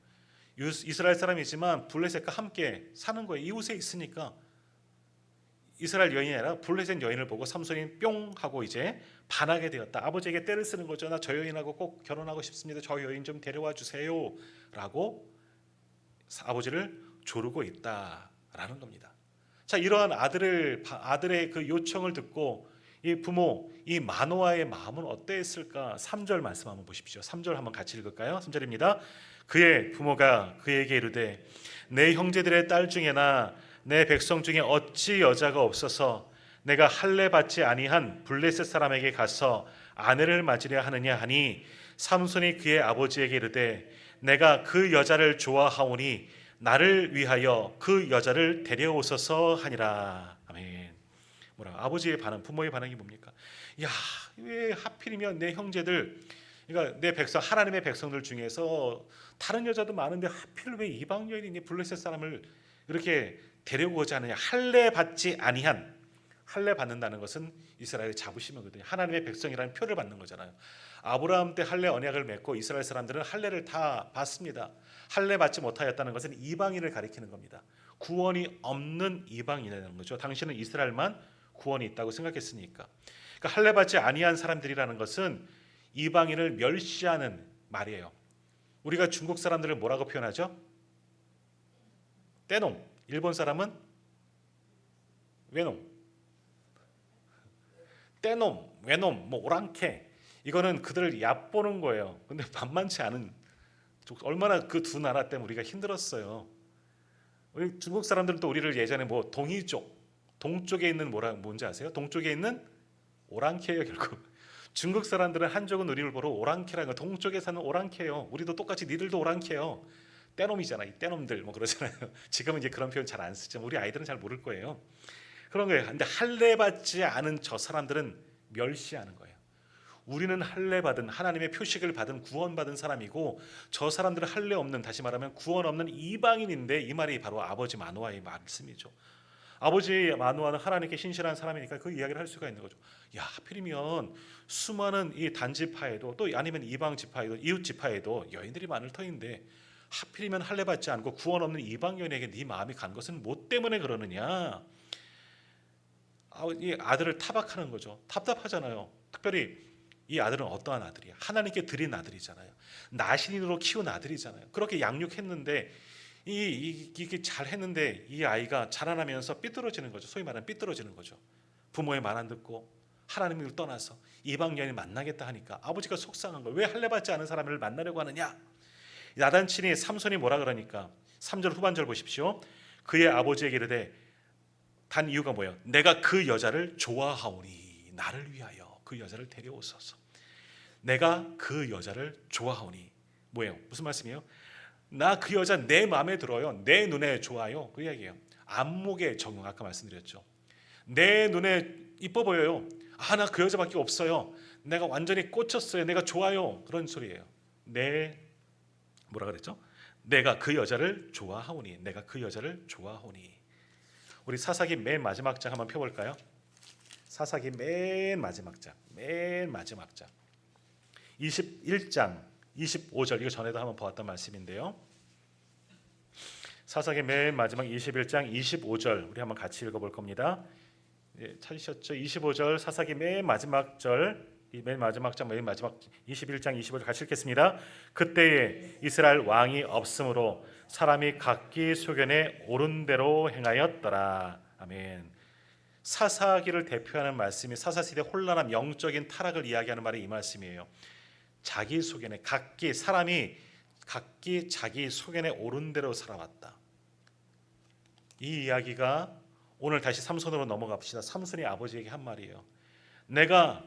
이스라엘 사람이지만 블레셋과 함께 사는 거예요. 이웃에 있으니까. 이스라엘 여인이 아니라 블레셋 여인을 보고 삼손이 뿅 하고 이제 반하게 되었다. 아버지에게 떼를 쓰는 거죠. 나 저 여인하고 꼭 결혼하고 싶습니다. 저 여인 좀 데려와 주세요 라고 아버지를 조르고 있다라는 겁니다. 자, 이러한 아들의 그 요청을 듣고 이 부모, 이 마노아의 마음은 어땠을까? 3절 말씀 한번 보십시오. 3절 한번 같이 읽을까요? 3절입니다. 그의 부모가 그에게 이르되 내 형제들의 딸 중에나 내 백성 중에 어찌 여자가 없어서 내가 할례 받지 아니한 블레셋 사람에게 가서 아내를 맞으려 하느냐 하니 삼손이 그의 아버지에게 이르되 내가 그 여자를 좋아하오니 나를 위하여 그 여자를 데려오소서 하니라. 아멘. 뭐라 아버지의 반응, 부모의 반응이 뭡니까? 야, 왜 하필이면 내 형제들, 그러니까 내 백성, 하나님의 백성들 중에서 다른 여자도 많은데 하필 왜 이방 여인이니 블레셋 사람을 이렇게 데려오고자 하느냐. 할례 받지 아니한, 할례 받는다는 것은 이스라엘의 자부심이거든요. 하나님의 백성이라는 표를 받는 거잖아요. 아브라함 때 할례 언약을 맺고 이스라엘 사람들은 할례를 다 받습니다. 할례 받지 못하였다는 것은 이방인을 가리키는 겁니다. 구원이 없는 이방인이라는 거죠. 당신은 이스라엘만 구원이 있다고 생각했으니까. 그러니까 할례 받지 아니한 사람들이라는 것은 이방인을 멸시하는 말이에요. 우리가 중국 사람들을 뭐라고 표현하죠? 떼놈. 일본 사람은 외놈. 떼놈, 외놈, 뭐 오랑캐. 이거는 그들을 얕보는 거예요. 근데 만만치 않은, 얼마나 그 두 나라 때문에 우리가 힘들었어요. 우리 중국 사람들은 또 우리를 예전에 뭐 동이족, 동쪽에 있는 뭔지 아세요? 동쪽에 있는 오랑캐예요. 결국 중국 사람들은 한쪽은 우리를 보러 오랑캐라는 거, 동쪽에 사는 오랑캐예요. 우리도 똑같이 니들도 오랑캐예요. 떼놈이잖아, 이 떼놈들 뭐 그러잖아요. 지금은 이제 그런 표현 잘 안 쓰죠. 우리 아이들은 잘 모를 거예요. 그런 거예요. 근데 할례 받지 않은 저 사람들은 멸시하는 거예요. 우리는 할례 받은, 하나님의 표식을 받은, 구원받은 사람이고 저 사람들은 할례 없는, 다시 말하면 구원 없는 이방인인데, 이 말이 바로 아버지 마노아의 말씀이죠. 아버지 마노아는 하나님께 신실한 사람이니까 그 이야기를 할 수가 있는 거죠. 야, 하필이면 수많은 이 단지파에도, 또 아니면 이방 지파에도, 이웃 지파에도 여인들이 많을 터인데 하필이면 할례 받지 않고 구원 없는 이방 여인에게 네 마음이 간 것은 뭐 때문에 그러느냐. 이 아들을 타박하는 거죠. 답답하잖아요. 특별히 이 아들은 어떠한 아들이야? 하나님께 드린 아들이잖아요. 나신인으로 키운 아들이잖아요. 그렇게 양육했는데 이게 잘했는데 이 아이가 자라나면서 삐뚤어지는 거죠. 소위 말하는 삐뚤어지는 거죠. 부모의 말 안 듣고 하나님을 떠나서 이방 여인을 만나겠다 하니까 아버지가 속상한 거예요. 왜 할례 받지 않은 사람을 만나려고 하느냐? 야단치니 삼손이 뭐라 그러니까 3절 후반절 보십시오. 그의 아버지에게 이르되, 단 이유가 뭐예요? 내가 그 여자를 좋아하오니 나를 위하여 그 여자를 데려오소서. 내가 그 여자를 좋아하오니 뭐예요? 무슨 말씀이에요? 나 그 여자 내 마음에 들어요. 내 눈에 좋아요. 그 이야기예요. 안목의 적용, 아까 말씀드렸죠. 내 눈에 이뻐 보여요. 아, 나 그 여자밖에 없어요. 내가 완전히 꽂혔어요. 내가 좋아요. 그런 소리예요. 뭐라 그랬죠? 내가 그 여자를 좋아하오니, 내가 그 여자를 좋아하오니. 우리 사사기 맨 마지막 장 한번 펴볼까요? 사사기 맨 마지막 장 21장 25절, 이거 전에도 한번 보았던 말씀인데요. 사사기 맨 마지막 21장 25절 우리 한번 같이 읽어볼 겁니다. 찾으셨죠? 25절 사사기 맨 마지막 절, 맨 마지막 장, 맨 마지막 21장 25절 같이 읽겠습니다. 그때에 이스라엘 왕이 없으므로 사람이 각기 소견에 옳은 대로 행하였더라. 아멘. 사사기를 대표하는 말씀이 사사시대 혼란함, 영적인 타락을 이야기하는 말이 이 말씀이에요. 자기 소견에, 사람이 각기 자기 소견에 옳은 대로 살아왔다. 이 이야기가 오늘 다시 삼손으로 넘어갑시다. 삼손이 아버지에게 한 말이에요. 내가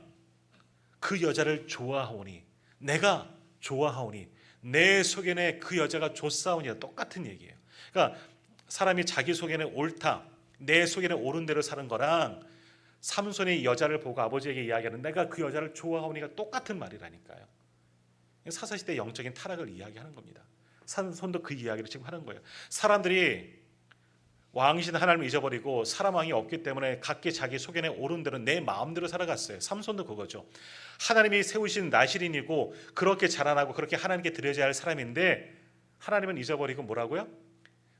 그 여자를 좋아하오니, 내가 좋아하오니, 내 소견에 그 여자가 좋사오니, 똑같은 얘기예요. 그러니까 사람이 자기 소견에 옳다, 내 소견에 옳은 대로 사는 거랑 삼손이 여자를 보고 아버지에게 이야기하는 내가 그 여자를 좋아하오니가 똑같은 말이라니까요. 사사시대 영적인 타락을 이야기하는 겁니다. 삼손도 그 이야기를 지금 하는 거예요. 사람들이 왕이신 하나님을 잊어버리고 사람 왕이 없기 때문에 각기 자기 속에 오른 대로 내 마음대로 살아갔어요. 삼손도 그거죠. 하나님이 세우신 나실인이고 그렇게 자라나고 그렇게 하나님께 드려져야 할 사람인데 하나님은 잊어버리고 뭐라고요?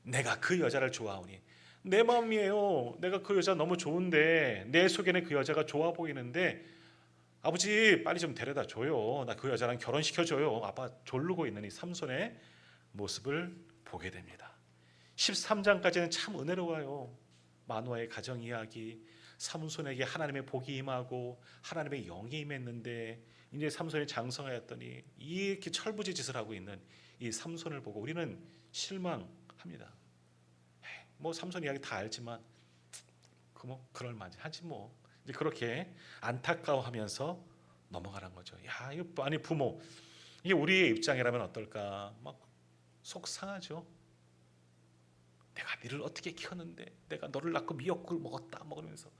내가 그 여자를 좋아하오니. 내 마음이에요. 내가 그 여자 너무 좋은데 내 속에는 그 여자가 좋아 보이는데 아버지 빨리 좀 데려다 줘요. 나 그 여자랑 결혼시켜줘요. 아빠 졸르고 있는 이 삼손의 모습을 보게 됩니다. 13장까지는 참 은혜로워요. 마노아의 가정 이야기, 삼손에게 하나님의 복이 임하고 하나님의 영이 임했는데 이제 삼손이 장성하였더니 이렇게 철부지 짓을 하고 있는 이 삼손을 보고 우리는 실망합니다. 뭐 삼손 이야기 다 알지만 그럴 만지 하지 뭐. 이제 그렇게 안타까워하면서 넘어가는 거죠. 야, 이거 아니 부모 이게 우리의 입장이라면 어떨까? 막 속상하죠. 내가 너를 어떻게 키웠는데 내가 너를 낳고 미역국을 먹었다 먹으면서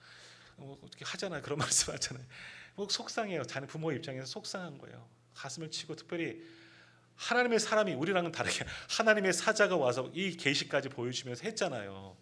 어떻게 하잖아요. 그런 말씀 하잖아요. 뭐 속상해요. 자는 부모의 입장에서 속상한 거예요. 가슴을 치고 특별히 하나님의 사람이 우리랑은 다르게 하나님의 사자가 와서 이 계시까지 보여주면서 했잖아요.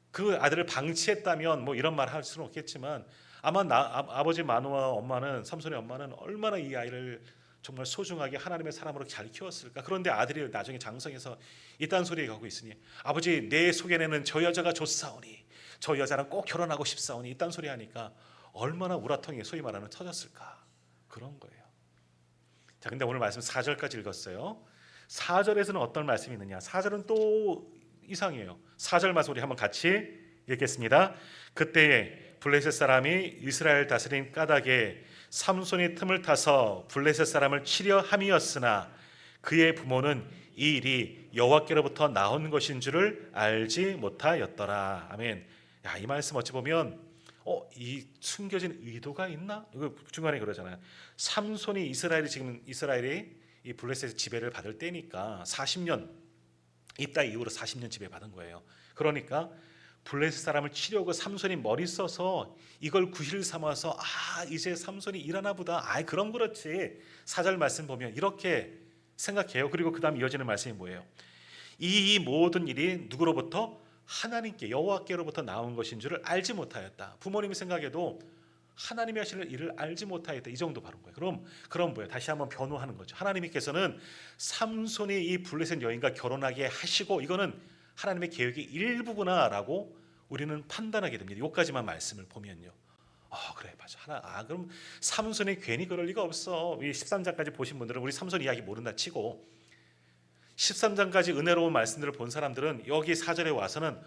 그 아들을 방치했다면 뭐 이런 말 할 수는 없겠지만 아마 아버지 마노아 엄마는 삼손의 엄마는 얼마나 이 아이를 정말 소중하게 하나님의 사람으로 잘 키웠을까. 그런데 아들이 나중에 장성해서 이딴 소리에 가고 있으니 아버지 내 속에는 저 여자가 좋사오니 저 여자랑 꼭 결혼하고 싶사오니 이딴 소리 하니까 얼마나 우라통이 소위 말하는 터졌을까. 그런 거예요. 자, 근데 오늘 말씀 4절까지 읽었어요. 4절에서는 어떤 말씀이 있느냐. 4절은 또 이상해요. 4절 말씀 우리 한번 같이 읽겠습니다. 그때에 블레셋 사람이 이스라엘 다스린 까닭에 삼손이 틈을 타서 블레셋 사람을 치려 함이었으나 그의 부모는 이 일이 여호와께로부터 나온 것인 줄을 알지 못하였더라. 아멘. 야, 이 말씀 어찌 보면 이 숨겨진 의도가 있나? 이거 중간에 그러잖아요. 삼손이 이스라엘이 이 블레셋의 지배를 받을 때니까 40년 이따 이후로 40년 지배받은 거예요. 그러니까 블레셋 사람을 치려고 삼손이 머리 써서 이걸 구실 삼아서 이제 삼손이 일하나 보다. 그럼 그렇지. 4절 말씀 보면 이렇게 생각해요. 그리고 그 다음 이어지는 말씀이 뭐예요? 이 모든 일이 누구로부터? 하나님께 여호와께로부터 나온 것인 줄을 알지 못하였다. 부모님이 생각해도 하나님이 하시는 일을 알지 못하였다. 이 정도 바른 거예요. 그럼 뭐예요? 다시 한번 변호하는 거죠. 하나님께서는 삼손이 이 블레셋 여인과 결혼하게 하시고 이거는 하나님의 계획의 일부구나라고 우리는 판단하게 됩니다. 여기까지만 말씀을 보면요. 그래 맞아. 그럼 삼손이 괜히 그럴 리가 없어. 이 13장까지 보신 분들은 우리 삼손 이야기 모른다 치고 13장까지 은혜로운 말씀들을 본 사람들은 여기 4절에 와서는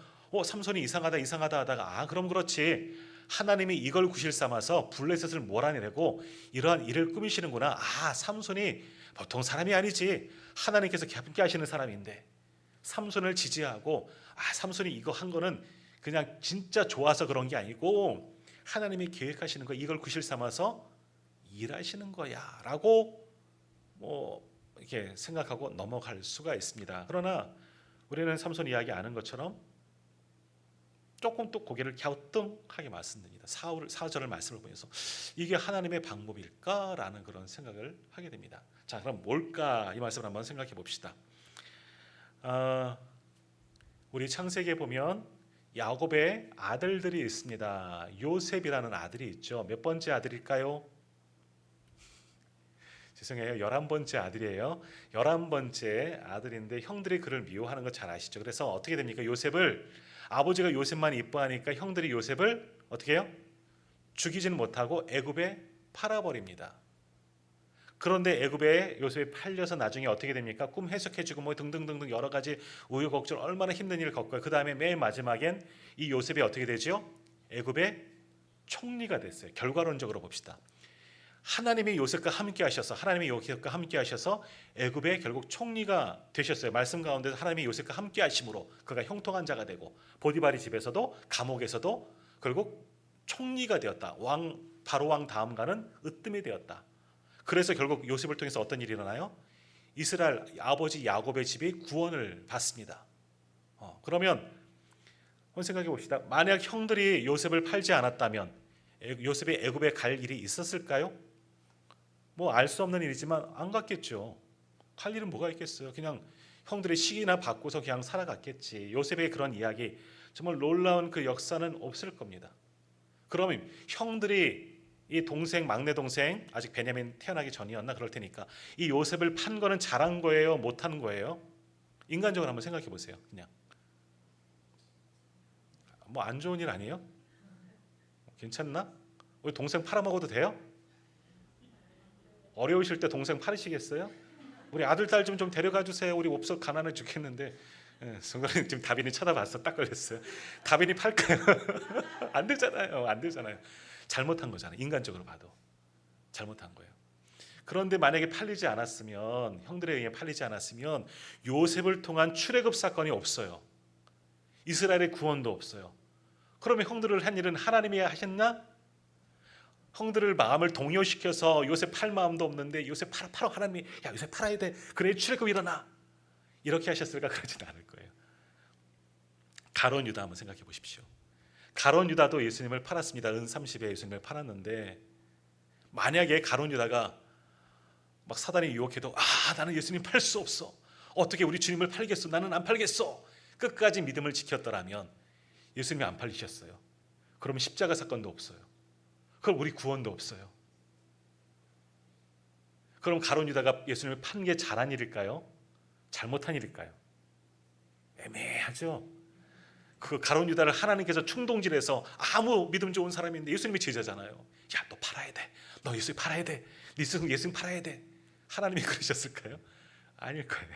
삼손이 이상하다 하다가 그럼 그렇지. 하나님이 이걸 구실 삼아서 블레셋을 몰아내고 이러한 일을 꾸미시는구나. 삼손이 보통 사람이 아니지. 하나님께서 함께 하시는 사람인데 삼손을 지지하고 삼손이 이거 한 거는 그냥 진짜 좋아서 그런 게 아니고 하나님이 계획하시는 거 이걸 구실 삼아서 일하시는 거야라고 이렇게 생각하고 넘어갈 수가 있습니다. 그러나 우리는 삼손 이야기 아는 것처럼 조금 또 고개를 갸우뚱하게 말씀드립니다. 4절을 말씀을 보면서 이게 하나님의 방법일까라는 그런 생각을 하게 됩니다. 자, 그럼 뭘까? 이 말씀을 한번 생각해 봅시다. 우리 창세기에 보면 야곱의 아들들이 있습니다. 요셉이라는 아들이 있죠. 몇 번째 아들일까요? 죄송해요. 11번째 아들이에요. 11번째 아들인데 형들이 그를 미워하는 거 잘 아시죠? 그래서 어떻게 됩니까? 아버지가 요셉만 이뻐하니까 형들이 요셉을 어떻게 해요? 죽이지는 못하고 애굽에 팔아버립니다. 그런데 애굽에 요셉이 팔려서 나중에 어떻게 됩니까? 꿈 해석해주고 뭐 등등등등 여러 가지 우여곡절 얼마나 힘든 일을 겪고요. 그 다음에 맨 마지막엔 이 요셉이 어떻게 되죠? 애굽의 총리가 됐어요. 결과론적으로 봅시다. 하나님이 요셉과 함께 하셔서 애굽의 결국 총리가 되셨어요. 말씀 가운데서 하나님이 요셉과 함께 하심으로 그가 형통한 자가 되고 보디바리 집에서도 감옥에서도 결국 총리가 되었다. 바로 왕 다음가는 으뜸이 되었다. 그래서 결국 요셉을 통해서 어떤 일이 일어나요? 이스라엘 아버지 야곱의 집이 구원을 받습니다. 그러면 한번 생각해 봅시다. 만약 형들이 요셉을 팔지 않았다면 요셉이 애굽에 갈 일이 있었을까요? 뭐 알 수 없는 일이지만 안 갔겠죠. 갈 일은 뭐가 있겠어요. 그냥 형들의 시기나 받고서 그냥 살아갔겠지. 요셉의 그런 이야기, 정말 놀라운 그 역사는 없을 겁니다. 그러면 형들이 이 동생, 막내 동생, 아직 베냐민 태어나기 전이었나 그럴 테니까 이 요셉을 판 거는 잘한 거예요, 못한 거예요? 인간적으로 한번 생각해 보세요. 그냥 뭐 안 좋은 일 아니에요? 괜찮나? 우리 동생 팔아먹어도 돼요? 어려우실 때 동생 팔으시겠어요? 우리 아들 딸 좀 데려가 주세요. 우리 없어 가난해 죽겠는데. 순간에 지금 다빈이 쳐다봤어. 딱 걸렸어요. 다빈이 팔까요? 안 되잖아요. 안 되잖아요. 잘못한 거잖아요. 인간적으로 봐도 잘못한 거예요. 그런데 만약에 팔리지 않았으면, 형들에 의해 팔리지 않았으면 요셉을 통한 출애굽 사건이 없어요. 이스라엘의 구원도 없어요. 그러면 형들을 한 일은 하나님이 하셨나? 형들을 마음을 동요시켜서 요셉 팔 마음도 없는데 요셉 팔아 하나님이 야 요셉 팔아야 돼. 그래 출애굽 일어나. 이렇게 하셨을까? 그러지는 않을 거예요. 가룟 유다 한번 생각해 보십시오. 가룟 유다도 예수님을 팔았습니다. 은 30에 예수님을 팔았는데 만약에 가룟 유다가 막 사단이 유혹해도 나는 예수님 팔 수 없어. 어떻게 우리 주님을 팔겠어? 나는 안 팔겠어. 끝까지 믿음을 지켰더라면 예수님이 안 팔리셨어요. 그러면 십자가 사건도 없어요. 그럼 우리 구원도 없어요. 그럼 가룟 유다가 예수님을 판 게 잘한 일일까요? 잘못한 일일까요? 애매하죠. 그 가룟 유다를 하나님께서 충동질해서 아무 믿음 좋은 사람인데 예수님이 제자잖아요. 야, 너 팔아야 돼. 너 예수님 팔아야 돼. 예수님 팔아야 돼. 하나님이 그러셨을까요? 아닐 거예요.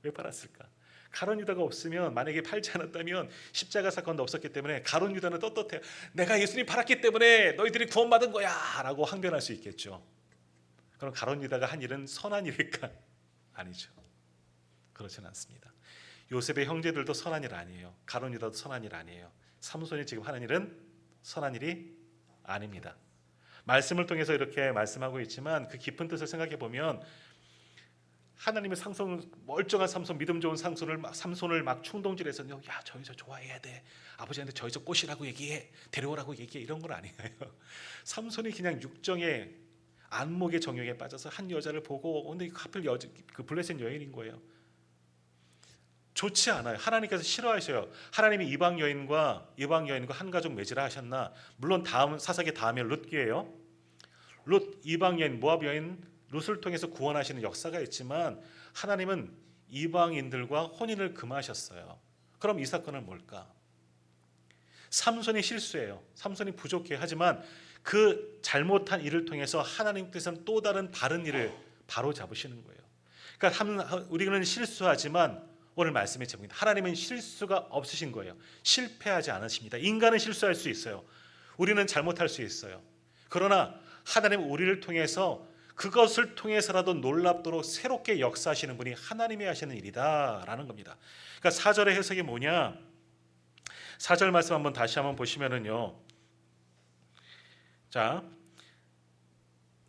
왜 팔았을까? 가룟 유다가 없으면, 만약에 팔지 않았다면 십자가 사건도 없었기 때문에 가룟 유다는 떳떳해요. 내가 예수님 팔았기 때문에 너희들이 구원받은 거야 라고 항변할 수 있겠죠. 그럼 가룟 유다가 한 일은 선한 일일까? 아니죠. 그렇지는 않습니다. 요셉의 형제들도 선한 일 아니에요. 가룟 유다도 선한 일 아니에요. 삼손이 지금 하는 일은 선한 일이 아닙니다. 말씀을 통해서 이렇게 말씀하고 있지만 그 깊은 뜻을 생각해 보면 하나님의 멀쩡한 삼손, 믿음 좋은 삼손을 막 충동질해서 야 저 여자 좋아해야 돼. 아버지한테 저 여자 꼬시라고 얘기해. 데려오라고 얘기해. 이런 건 아니에요. 삼손이 그냥 육정의 안목의 정욕에 빠져서 한 여자를 보고 근데 하필 그 블레셋 여인인 거예요. 좋지 않아요. 하나님께서 싫어하셔요. 하나님이 이방 여인과 한 가족 맺으라 하셨나? 물론 다음 사사기 다음에 룻기예요. 룻 이방 여인, 모압 여인 룻을 통해서 구원하시는 역사가 있지만 하나님은 이방인들과 혼인을 금하셨어요. 그럼 이 사건은 뭘까? 삼손이 실수해요. 삼손이 부족해. 하지만 그 잘못한 일을 통해서 하나님께서는 또 다른 바른 일을 바로 잡으시는 거예요. 그러니까 우리는 실수하지만 오늘 말씀의 제목입니다. 하나님은 실수가 없으신 거예요. 실패하지 않으십니다. 인간은 실수할 수 있어요. 우리는 잘못할 수 있어요. 그러나 하나님은 우리를 통해서 그것을 통해서라도 놀랍도록 새롭게 역사하시는 분이 하나님이 하시는 일이다라는 겁니다. 그러니까 4절의 해석이 뭐냐? 4절 말씀 다시 한번 보시면은요. 자,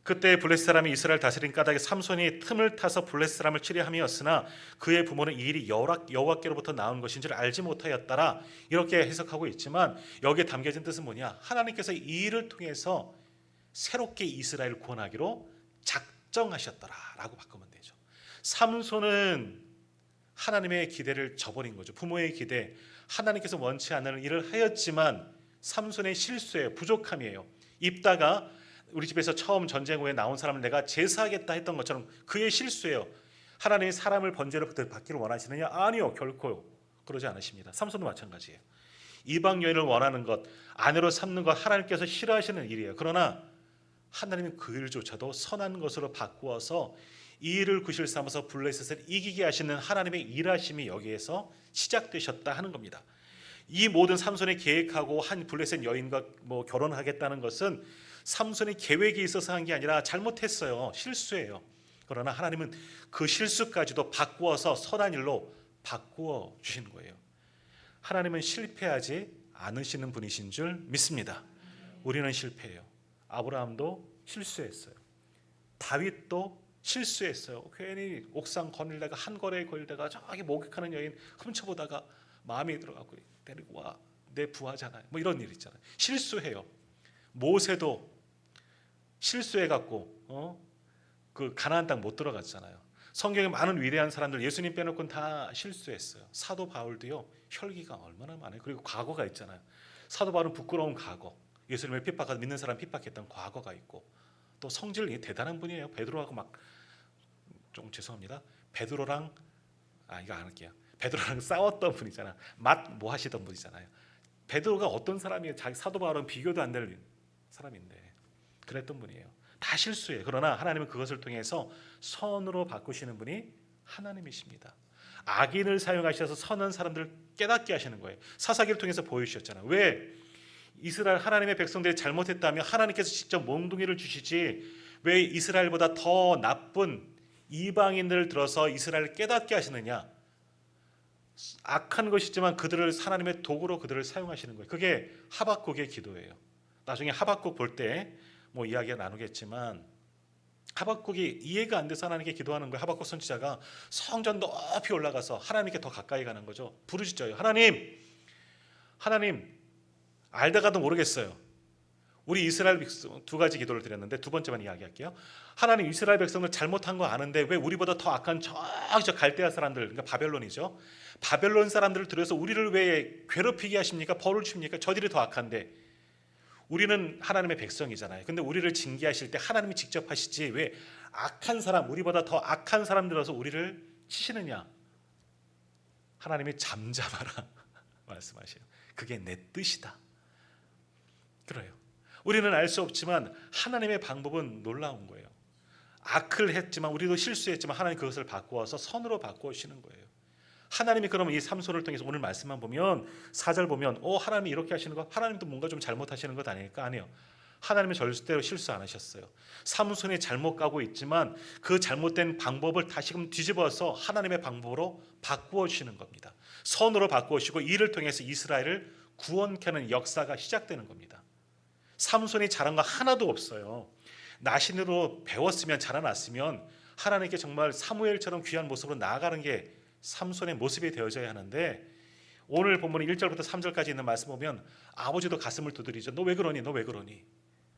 그때 블레셋 사람이 이스라엘 다스린 까닭에 삼손이 틈을 타서 블레셋 사람을 치려함이었으나 그의 부모는 이 일이 여호와께로부터 나온 것인 줄 알지 못하였더라. 이렇게 해석하고 있지만 여기에 담겨진 뜻은 뭐냐? 하나님께서 이 일을 통해서 새롭게 이스라엘을 구원하기로 작정하셨더라라고 바꾸면 되죠. 삼손은 하나님의 기대를 저버린 거죠. 부모의 기대, 하나님께서 원치 않는 일을 하였지만 삼손의 실수예요. 부족함이에요. 입다가 우리 집에서 처음 전쟁 후에 나온 사람을 내가 제사하겠다 했던 것처럼 그의 실수예요. 하나님이 사람을 번제로 받기를 원하시느냐? 아니요, 결코 그러지 않으십니다. 삼손도 마찬가지예요. 이방 여인을 원하는 것, 아내로 삼는 것 하나님께서 싫어하시는 일이에요. 그러나 하나님은 그 일조차도 선한 것으로 바꾸어서 이 일을 구실 삼아서 블레셋을 이기게 하시는 하나님의 일하심이 여기에서 시작되셨다 하는 겁니다. 이 모든 삼손이 계획하고 한 블레셋 여인과 결혼하겠다는 것은 삼손이 계획이 있어서 한 게 아니라 잘못했어요. 실수예요. 그러나 하나님은 그 실수까지도 바꾸어서 선한 일로 바꾸어 주시는 거예요. 하나님은 실패하지 않으시는 분이신 줄 믿습니다. 우리는 실패해요. 아브라함도 실수했어요. 다윗도 실수했어요. 괜히 옥상 거닐다가 한 거래에 걸리다가 저기 목욕하는 여인 훔쳐보다가 마음에 들어가고 데리고 와. 내 부하잖아요. 이런 일 있잖아요. 실수해요. 모세도 실수해갖고 그 가나안 땅 못 들어갔잖아요. 성경에 많은 위대한 사람들 예수님 빼놓고는 다 실수했어요. 사도 바울도요. 혈기가 얼마나 많아요. 그리고 과거가 있잖아요. 사도 바울은 부끄러운 과거, 예수님을 핍박하고 믿는 사람 핍박했던 과거가 있고, 또 성질이 대단한 분이에요. 베드로하고 막 좀 죄송합니다. 베드로랑 이거 안 할게요. 베드로랑 싸웠던 분이잖아. 뭐 하시던 분이잖아요. 베드로가 어떤 사람이에요? 자기 사도 바울은 비교도 안 될 사람인데 그랬던 분이에요. 다 실수예요. 그러나 하나님은 그것을 통해서 선으로 바꾸시는 분이 하나님이십니다. 악인을 사용하셔서 선한 사람들을 깨닫게 하시는 거예요. 사사기를 통해서 보여주셨잖아요. 왜 이스라엘 하나님의 백성들이 잘못했다면 하나님께서 직접 몽둥이를 주시지 왜 이스라엘보다 더 나쁜 이방인들을 들어서 이스라엘을 깨닫게 하시느냐? 악한 것이지만 그들을 하나님의 도구로 그들을 사용하시는 거예요. 그게 하박국의 기도예요. 나중에 하박국 볼 때 뭐 이야기가 나누겠지만 하박국이 이해가 안 돼서 하나님께 기도하는 거예요. 하박국 선지자가 성전 높이 올라가서 하나님께 더 가까이 가는 거죠. 부르짖어요. 하나님 알다가도 모르겠어요. 우리 이스라엘 백성 두 가지 기도를 드렸는데 두 번째만 이야기할게요. 하나님 이스라엘 백성들 잘못한 거 아는데 왜 우리보다 더 악한 저 갈대아 사람들, 그러니까 바벨론이죠. 바벨론 사람들을 들여서 우리를 왜 괴롭히게 하십니까? 벌을 줍니까? 저들이 더 악한데. 우리는 하나님의 백성이잖아요. 근데 우리를 징계하실 때 하나님이 직접 하시지 왜 악한 사람, 우리보다 더 악한 사람 들어서 우리를 치시느냐? 하나님이 잠잠하라 말씀하셔요. 그게 내 뜻이다. 그래요. 우리는 알 수 없지만 하나님의 방법은 놀라운 거예요. 악을 했지만 우리도 실수했지만 하나님 그것을 바꾸어서 선으로 바꾸시는 거예요. 하나님이 그러면 이 삼손을 통해서 오늘 말씀만 보면 4절 보면 하나님이 이렇게 하시는 거 하나님도 뭔가 좀 잘못하시는 것 아닐까? 아니요. 하나님은 절대로 실수 안 하셨어요. 삼손이 잘못 가고 있지만 그 잘못된 방법을 다시금 뒤집어서 하나님의 방법으로 바꾸어 주시는 겁니다. 선으로 바꾸어 주시고 이를 통해서 이스라엘을 구원케 하는 역사가 시작되는 겁니다. 삼손이 잘한 거 하나도 없어요. 나신으로 배웠으면 자라났으면 하나님께 정말 사무엘처럼 귀한 모습으로 나아가는 게 삼손의 모습이 되어져야 하는데 오늘 본문 1절부터 3절까지 있는 말씀 보면 아버지도 가슴을 두드리죠. 너 왜 그러니? 너 왜 그러니?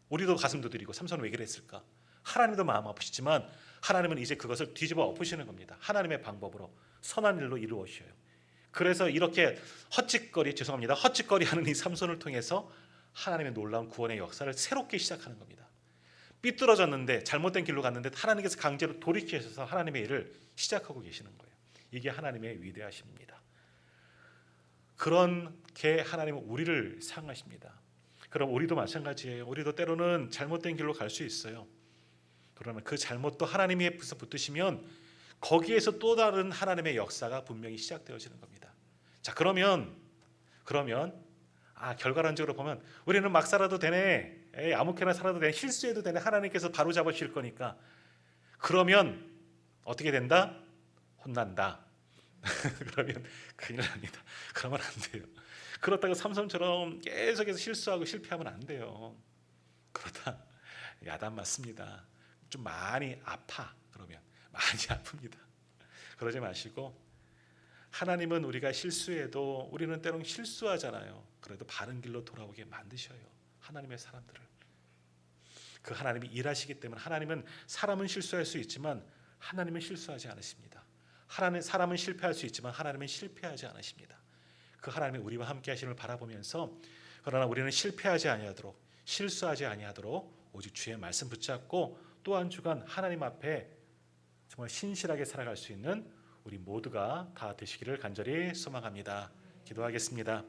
우리도 가슴 두드리고 삼손은 왜 그랬을까? 하나님도 마음 아프시지만 하나님은 이제 그것을 뒤집어 엎으시는 겁니다. 하나님의 방법으로 선한 일로 이루어셔요. 그래서 이렇게 헛짓거리하는 이 삼손을 통해서 하나님의 놀라운 구원의 역사를 새롭게 시작하는 겁니다. 삐뚤어졌는데 잘못된 길로 갔는데 하나님께서 강제로 돌이키셔서 하나님의 일을 시작하고 계시는 거예요. 이게 하나님의 위대하심입니다. 그렇게 하나님은 우리를 사랑하십니다. 그럼 우리도 마찬가지예요. 우리도 때로는 잘못된 길로 갈 수 있어요. 그러면 그 잘못도 하나님이 앞에서 붙드시면 거기에서 또 다른 하나님의 역사가 분명히 시작되어지는 겁니다. 자, 그러면 결과론적으로 보면 우리는 막 살아도 되네, 아무렇게나 살아도 되네, 실수해도 되네, 하나님께서 바로 잡으실 거니까. 그러면 어떻게 된다? 혼난다. 그러면 큰일 납니다. 그러면 안 돼요. 그렇다고 삼손처럼 계속해서 실수하고 실패하면 안 돼요. 그러다 야단 맞습니다. 좀 많이 아파. 그러면 많이 아픕니다. 그러지 마시고 하나님은 우리가 실수해도 우리는 때론 실수하잖아요. 그래도 바른 길로 돌아오게 만드셔요. 하나님의 사람들을. 그 하나님이 일하시기 때문에 하나님은 사람은 실수할 수 있지만 하나님은 실수하지 않으십니다. 사람은 실패할 수 있지만 하나님은 실패하지 않으십니다. 그 하나님이 우리와 함께 하심을 바라보면서 그러나 우리는 실패하지 아니하도록 실수하지 아니하도록 오직 주의 말씀 붙잡고 또 한 주간 하나님 앞에 정말 신실하게 살아갈 수 있는 우리 모두가 다 되시기를 간절히 소망합니다. 기도하겠습니다.